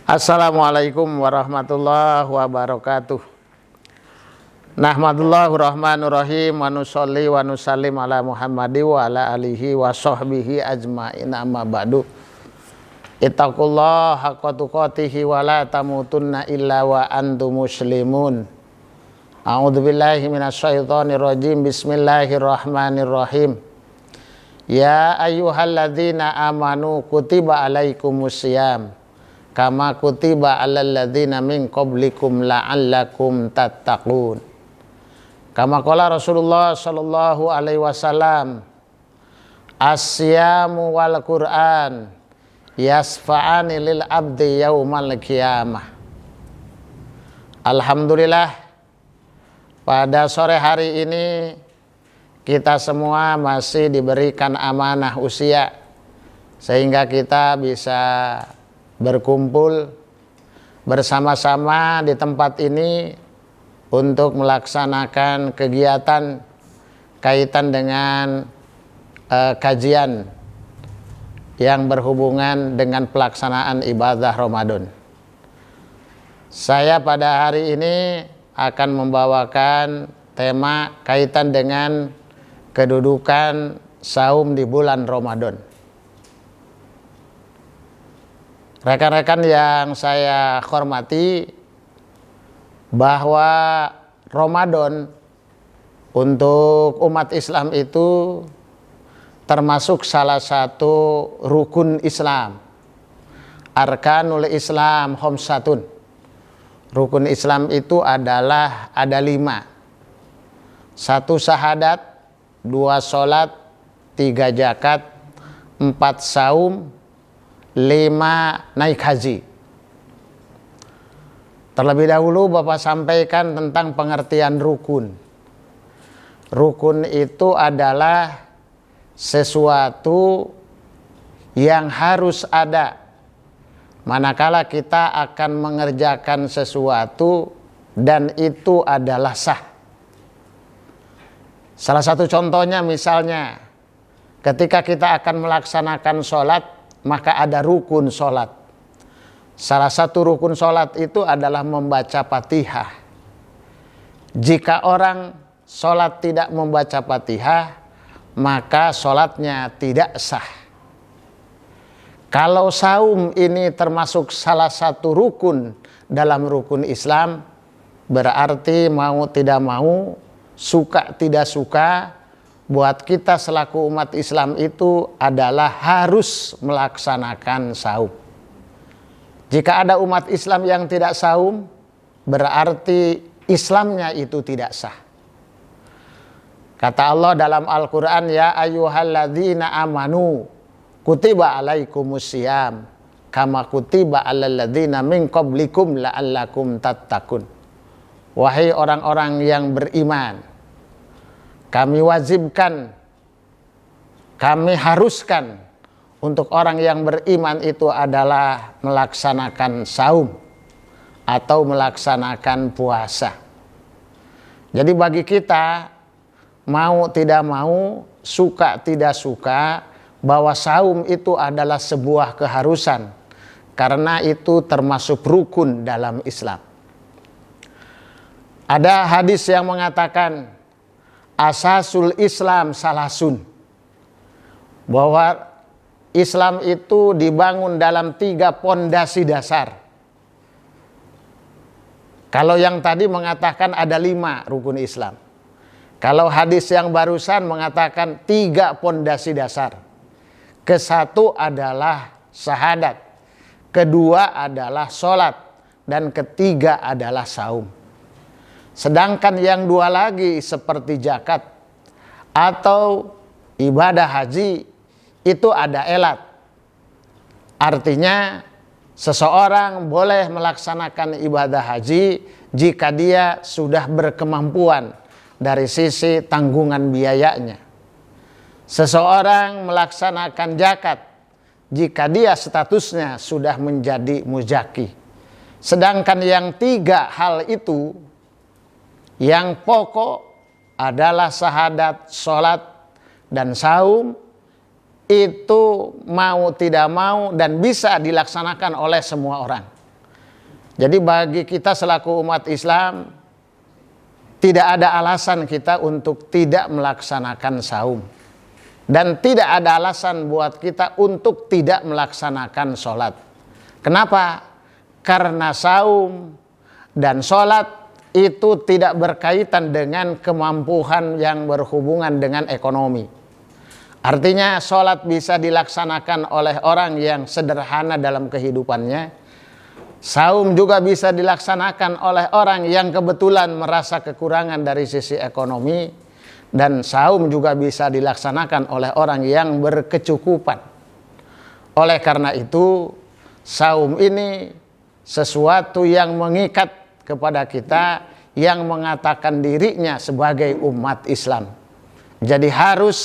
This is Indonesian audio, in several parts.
Assalamualaikum warahmatullahi wabarakatuh. Nahmadullahu rahmanurrahim wa nusolli wa nusallim ala Muhammadi wa ala alihi wa sahbihi ajma'in amma ba'du. Ittaqullaha haqqa tuqatihi wa la tamutunna illa wa antum muslimun. A'udzubillahi minasyaitonir rajim. Bismillahirrahmanirrahim. Ya ayyuhalladzina amanu kutiba alaikumusiyam kama kutiba alal ladzina min qablikum la'allakum tattaqun. Kama qala Rasulullah sallallahu alaihi wasallam, asyamu wal Qur'an yasfa'ani lil abdi yaumal qiyamah. Alhamdulillah, pada sore hari ini kita semua masih diberikan amanah usia sehingga kita bisa berkumpul bersama-sama di tempat ini untuk melaksanakan kegiatan kaitan dengan kajian yang berhubungan dengan pelaksanaan ibadah Ramadan. Saya pada hari ini akan membawakan tema kaitan dengan kedudukan saum di bulan Ramadan. Rekan-rekan yang saya hormati, bahwa Ramadan untuk umat Islam itu termasuk salah satu rukun Islam. Arkanul Islam khamsatun. Rukun Islam itu adalah ada 5. 1 syahadat, 2 sholat, 3 zakat, 4 saum, 5 naik haji. Terlebih dahulu Bapak sampaikan tentang pengertian rukun. Rukun itu adalah sesuatu yang harus ada manakala kita akan mengerjakan sesuatu dan itu adalah sah. Salah satu contohnya misalnya ketika kita akan melaksanakan sholat, maka ada rukun sholat. Salah satu rukun sholat itu adalah membaca Fatihah. Jika orang sholat tidak membaca Fatihah, maka sholatnya tidak sah. Kalau saum ini termasuk salah satu rukun dalam rukun Islam, berarti mau tidak mau, suka tidak suka, buat kita selaku umat Islam itu adalah harus melaksanakan saum. Jika ada umat Islam yang tidak saum, berarti Islamnya itu tidak sah. Kata Allah dalam Al-Quran, ya ayyuhalladzina amanu kutiba alaikumusiyam kama kutiba alal ladzina min qablikum la'allakum tattaqun. Wahai orang-orang yang beriman, kami wajibkan, kami haruskan untuk orang yang beriman itu adalah melaksanakan saum atau melaksanakan puasa. Jadi bagi kita, mau tidak mau, suka tidak suka, bahwa saum itu adalah sebuah keharusan, karena itu termasuk rukun dalam Islam. Ada hadis yang mengatakan asasul Islam salasun, bahwa Islam itu dibangun dalam 3 pondasi dasar. Kalau yang tadi mengatakan ada 5 rukun Islam. Kalau hadis yang barusan mengatakan 3 pondasi dasar. Ke-1 adalah syahadat, kedua adalah sholat, dan ketiga adalah saum. Sedangkan yang 2 lagi seperti zakat atau ibadah haji, itu ada elat. Artinya seseorang boleh melaksanakan ibadah haji jika dia sudah berkemampuan dari sisi tanggungan biayanya. Seseorang melaksanakan zakat jika dia statusnya sudah menjadi muzaki. Sedangkan yang 3 hal itu, yang pokok adalah syahadat, sholat, dan saum, itu mau tidak mau dan bisa dilaksanakan oleh semua orang. Jadi bagi kita selaku umat Islam, tidak ada alasan kita untuk tidak melaksanakan saum. Dan tidak ada alasan buat kita untuk tidak melaksanakan sholat. Kenapa? Karena saum dan sholat itu tidak berkaitan dengan kemampuan yang berhubungan dengan ekonomi. Artinya sholat bisa dilaksanakan oleh orang yang sederhana dalam kehidupannya. Saum juga bisa dilaksanakan oleh orang yang kebetulan merasa kekurangan dari sisi ekonomi. Dan saum juga bisa dilaksanakan oleh orang yang berkecukupan. Oleh karena itu, saum ini sesuatu yang mengikat kepada kita yang mengatakan dirinya sebagai umat Islam. Jadi harus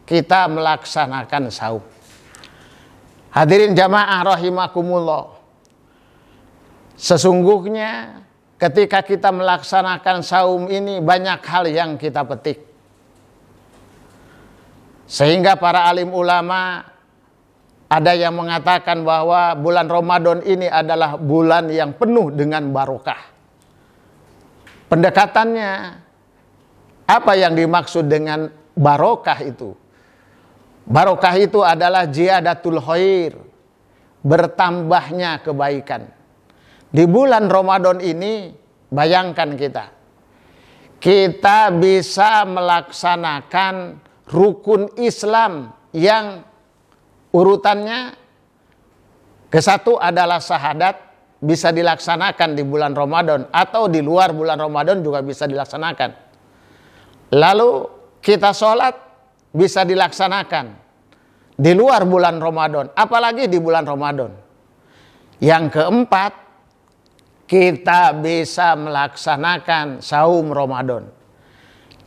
kita melaksanakan saum. Hadirin jamaah rahimakumullah. Sesungguhnya ketika kita melaksanakan saum ini banyak hal yang kita petik. Sehingga para alim ulama ada yang mengatakan bahwa bulan Ramadan ini adalah bulan yang penuh dengan barokah. Pendekatannya, apa yang dimaksud dengan barokah itu? Barokah itu adalah ziyadatul khair, bertambahnya kebaikan. Di bulan Ramadan ini, bayangkan kita bisa melaksanakan rukun Islam yang urutannya ke-1 adalah syahadat, bisa dilaksanakan di bulan Ramadan atau di luar bulan Ramadan juga bisa dilaksanakan. Lalu kita sholat bisa dilaksanakan di luar bulan Ramadan, apalagi di bulan Ramadan. Yang keempat, kita bisa melaksanakan saum Ramadan.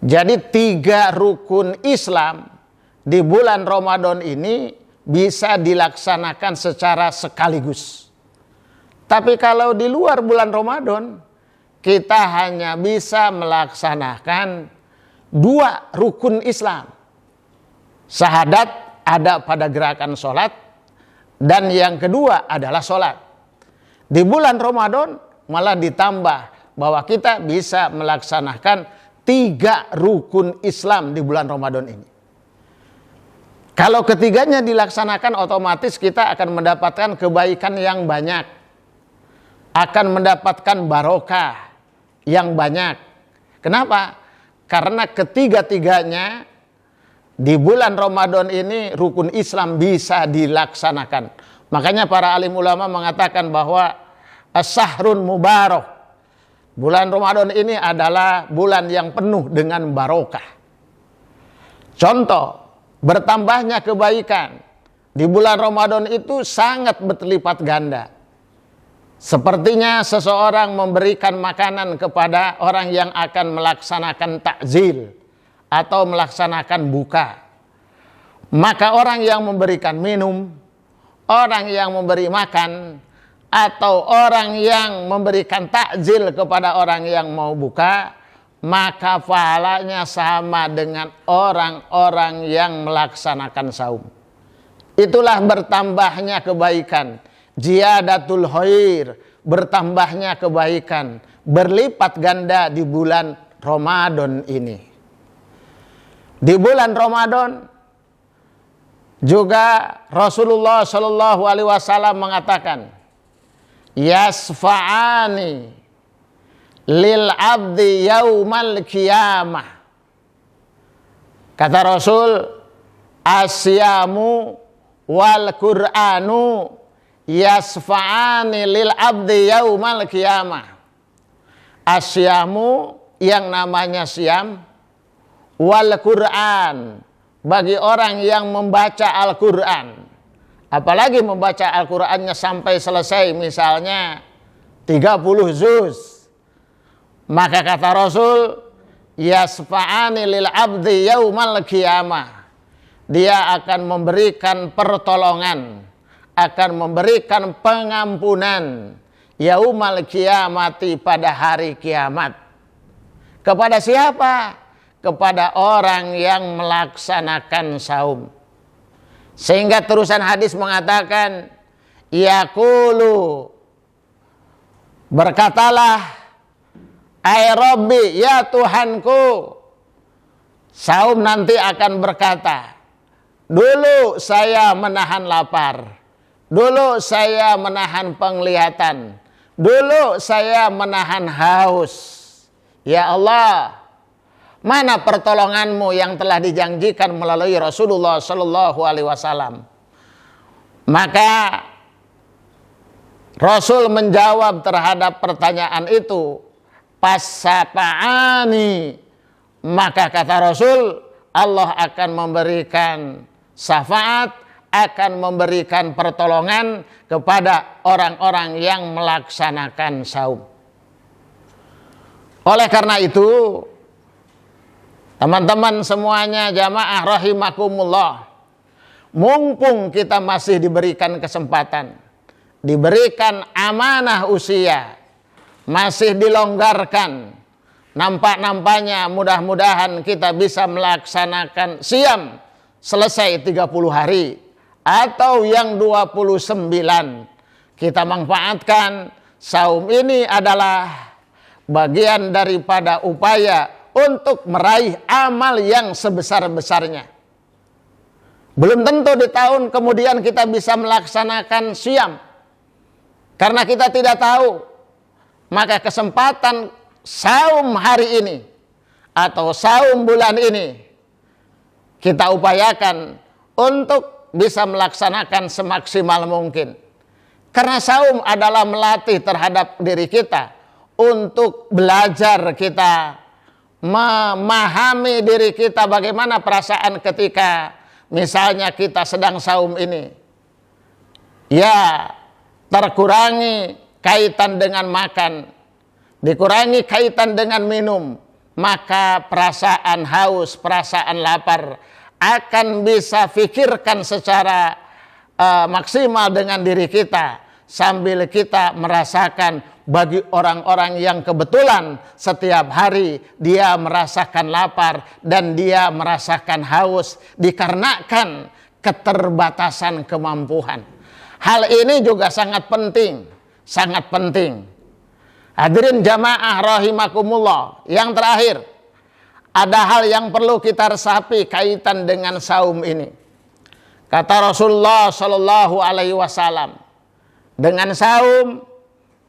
Jadi 3 rukun Islam di bulan Ramadan ini bisa dilaksanakan secara sekaligus. Tapi kalau di luar bulan Ramadan, kita hanya bisa melaksanakan 2 rukun Islam. Syahadat ada pada gerakan sholat, dan yang kedua adalah sholat. Di bulan Ramadan malah ditambah bahwa kita bisa melaksanakan 3 rukun Islam di bulan Ramadan ini. Kalau ketiganya dilaksanakan, otomatis kita akan mendapatkan kebaikan yang banyak, akan mendapatkan barokah yang banyak. Kenapa? Karena ketiga-tiganya di bulan Ramadan ini rukun Islam bisa dilaksanakan. Makanya para alim ulama mengatakan bahwa as-sahrun mubarak, bulan Ramadan ini adalah bulan yang penuh dengan barokah. Contoh, bertambahnya kebaikan di bulan Ramadan itu sangat berlipat ganda. Sepertinya seseorang memberikan makanan kepada orang yang akan melaksanakan takjil atau melaksanakan buka. Maka orang yang memberikan minum, orang yang memberi makan, atau orang yang memberikan takjil kepada orang yang mau buka, maka pahalanya sama dengan orang-orang yang melaksanakan saum. Itulah bertambahnya kebaikan, ziyadatul khair, bertambahnya kebaikan, berlipat ganda di bulan Ramadan ini. Di bulan Ramadan juga Rasulullah Shallallahu Alaihi Wasallam mengatakan, yasfa'ani lil abdi yaumal qiyamah. Kata Rasul, asyamu wal qur'anu yasfa'ani lil abdi yaumal qiyamah. Asyamu yang namanya siam, wal qur'an bagi orang yang membaca Al-Qur'an. Apalagi membaca Al-Qur'annya sampai selesai, misalnya 30 juz. Maka kata Rasul, yasfa'ani lil abdi yaumal qiyamah. Dia akan memberikan pertolongan, akan memberikan pengampunan yaumal qiyamati, pada hari kiamat. Kepada siapa? Kepada orang yang melaksanakan saum. Sehingga terusan hadis mengatakan, yaqulu Berkatalah, "Ai Rabbi, ya Tuhanku." Saum nanti akan berkata, "Dulu saya menahan lapar, dulu saya menahan penglihatan, dulu saya menahan haus. Ya Allah, mana pertolonganmu yang telah dijanjikan melalui Rasulullah Shallallahu Alaihi Wasallam?" Maka Rasul menjawab terhadap pertanyaan itu, "Pasapa'ani." Maka kata Rasul, Allah akan memberikan syafaat, akan memberikan pertolongan kepada orang-orang yang melaksanakan saum. Oleh karena itu, teman-teman semuanya jamaah rahimakumullah, mumpung kita masih diberikan kesempatan, diberikan amanah usia, masih dilonggarkan, nampak-nampaknya mudah-mudahan kita bisa melaksanakan siam selesai 30 hari atau yang 29. Kita manfaatkan saum ini adalah bagian daripada upaya untuk meraih amal yang sebesar-besarnya. Belum tentu di tahun kemudian kita bisa melaksanakan siam, karena kita tidak tahu. Maka kesempatan saum hari ini atau saum bulan ini kita upayakan untuk bisa melaksanakan semaksimal mungkin. Karena saum adalah melatih terhadap diri kita untuk belajar kita memahami diri kita bagaimana perasaan ketika misalnya kita sedang saum ini. Ya, terkurangi kaitan dengan makan, dikurangi kaitan dengan minum, maka perasaan haus, perasaan lapar akan bisa fikirkan secara maksimal dengan diri kita, sambil kita merasakan bagi orang-orang yang kebetulan setiap hari dia merasakan lapar dan dia merasakan haus dikarenakan keterbatasan kemampuan. Hal ini juga sangat penting, sangat penting. Hadirin jamaah rahimakumullah, yang terakhir, ada hal yang perlu kita resapi kaitan dengan saum ini. Kata Rasulullah Shallallahu Alaihi Wasallam, dengan saum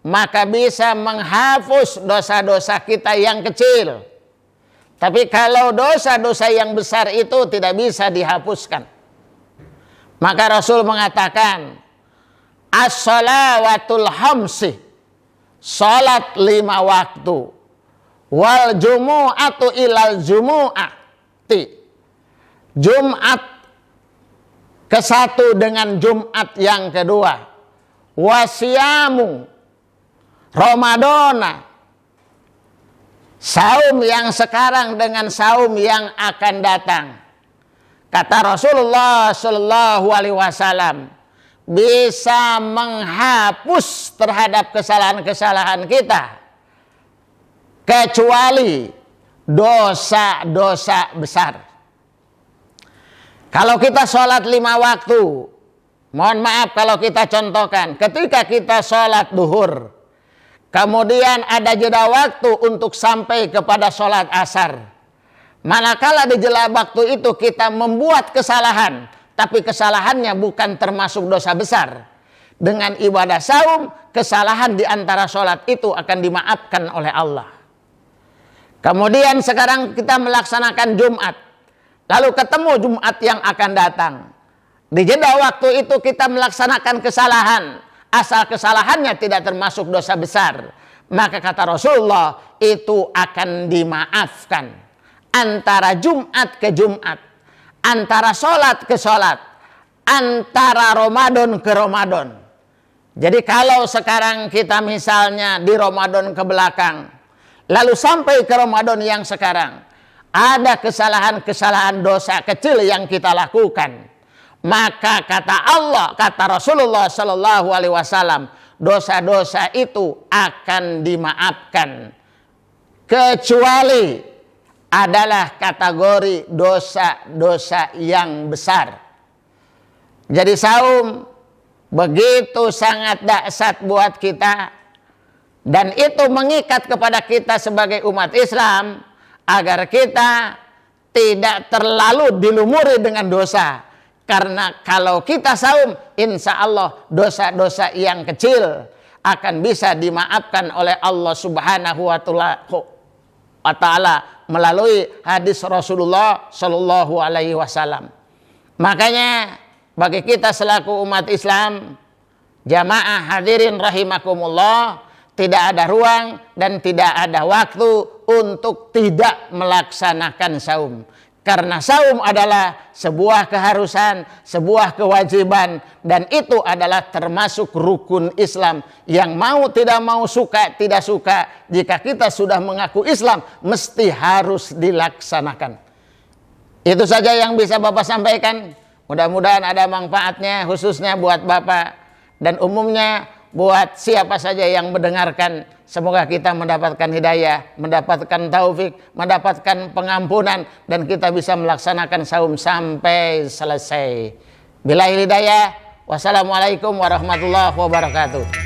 maka bisa menghapus dosa-dosa kita yang kecil. Tapi kalau dosa-dosa yang besar itu tidak bisa dihapuskan. Maka Rasul mengatakan, as-salawatul hamsi, salat 5 waktu, wal jumu'atu ilal jumu'ati, Jumat ke-1 dengan Jumat yang kedua, wasyamu Ramadana, saum yang sekarang dengan saum yang akan datang. Kata Rasulullah Shallallahu Alaihi Wasallam, bisa menghapus terhadap kesalahan-kesalahan kita, kecuali dosa-dosa besar. Kalau kita sholat 5 waktu, mohon maaf kalau kita contohkan, ketika kita sholat duhur, kemudian ada jeda waktu untuk sampai kepada sholat asar. Manakala di jeda waktu itu kita membuat kesalahan, tapi kesalahannya bukan termasuk dosa besar. Dengan ibadah saum, kesalahan di antara sholat itu akan dimaafkan oleh Allah. Kemudian sekarang kita melaksanakan Jumat, lalu ketemu Jumat yang akan datang. Di jeda waktu itu kita melaksanakan kesalahan, asal kesalahannya tidak termasuk dosa besar, maka kata Rasulullah itu akan dimaafkan. Antara Jumat ke Jumat, antara sholat ke sholat, antara Ramadan ke Ramadan. Jadi kalau sekarang kita misalnya di Ramadan ke belakang, lalu sampai ke Ramadan yang sekarang, ada kesalahan-kesalahan dosa kecil yang kita lakukan, maka kata Allah, kata Rasulullah Shallallahu Alaihi Wasallam, dosa-dosa itu akan dimaafkan, kecuali adalah kategori dosa-dosa yang besar. Jadi saum begitu sangat dahsyat buat kita. Dan itu mengikat kepada kita sebagai umat Islam agar kita tidak terlalu dilumuri dengan dosa. Karena kalau kita saum, insya Allah dosa-dosa yang kecil akan bisa dimaafkan oleh Allah Subhanahu wa Ta'ala melalui hadis Rasulullah Shallallahu Alaihi Wasallam. Makanya bagi kita selaku umat Islam, jamaah hadirin rahimakumullah, tidak ada ruang dan tidak ada waktu untuk tidak melaksanakan saum. Karena saum adalah sebuah keharusan, sebuah kewajiban, dan itu adalah termasuk rukun Islam yang mau tidak mau, suka tidak suka, jika kita sudah mengaku Islam mesti harus dilaksanakan. Itu saja yang bisa Bapak sampaikan. Mudah-mudahan ada manfaatnya, khususnya buat Bapak dan umumnya buat siapa saja yang mendengarkan. Semoga kita mendapatkan hidayah, mendapatkan taufik, mendapatkan pengampunan, dan kita bisa melaksanakan saum sampai selesai. Billahi hidayah. Wassalamualaikum warahmatullahi wabarakatuh.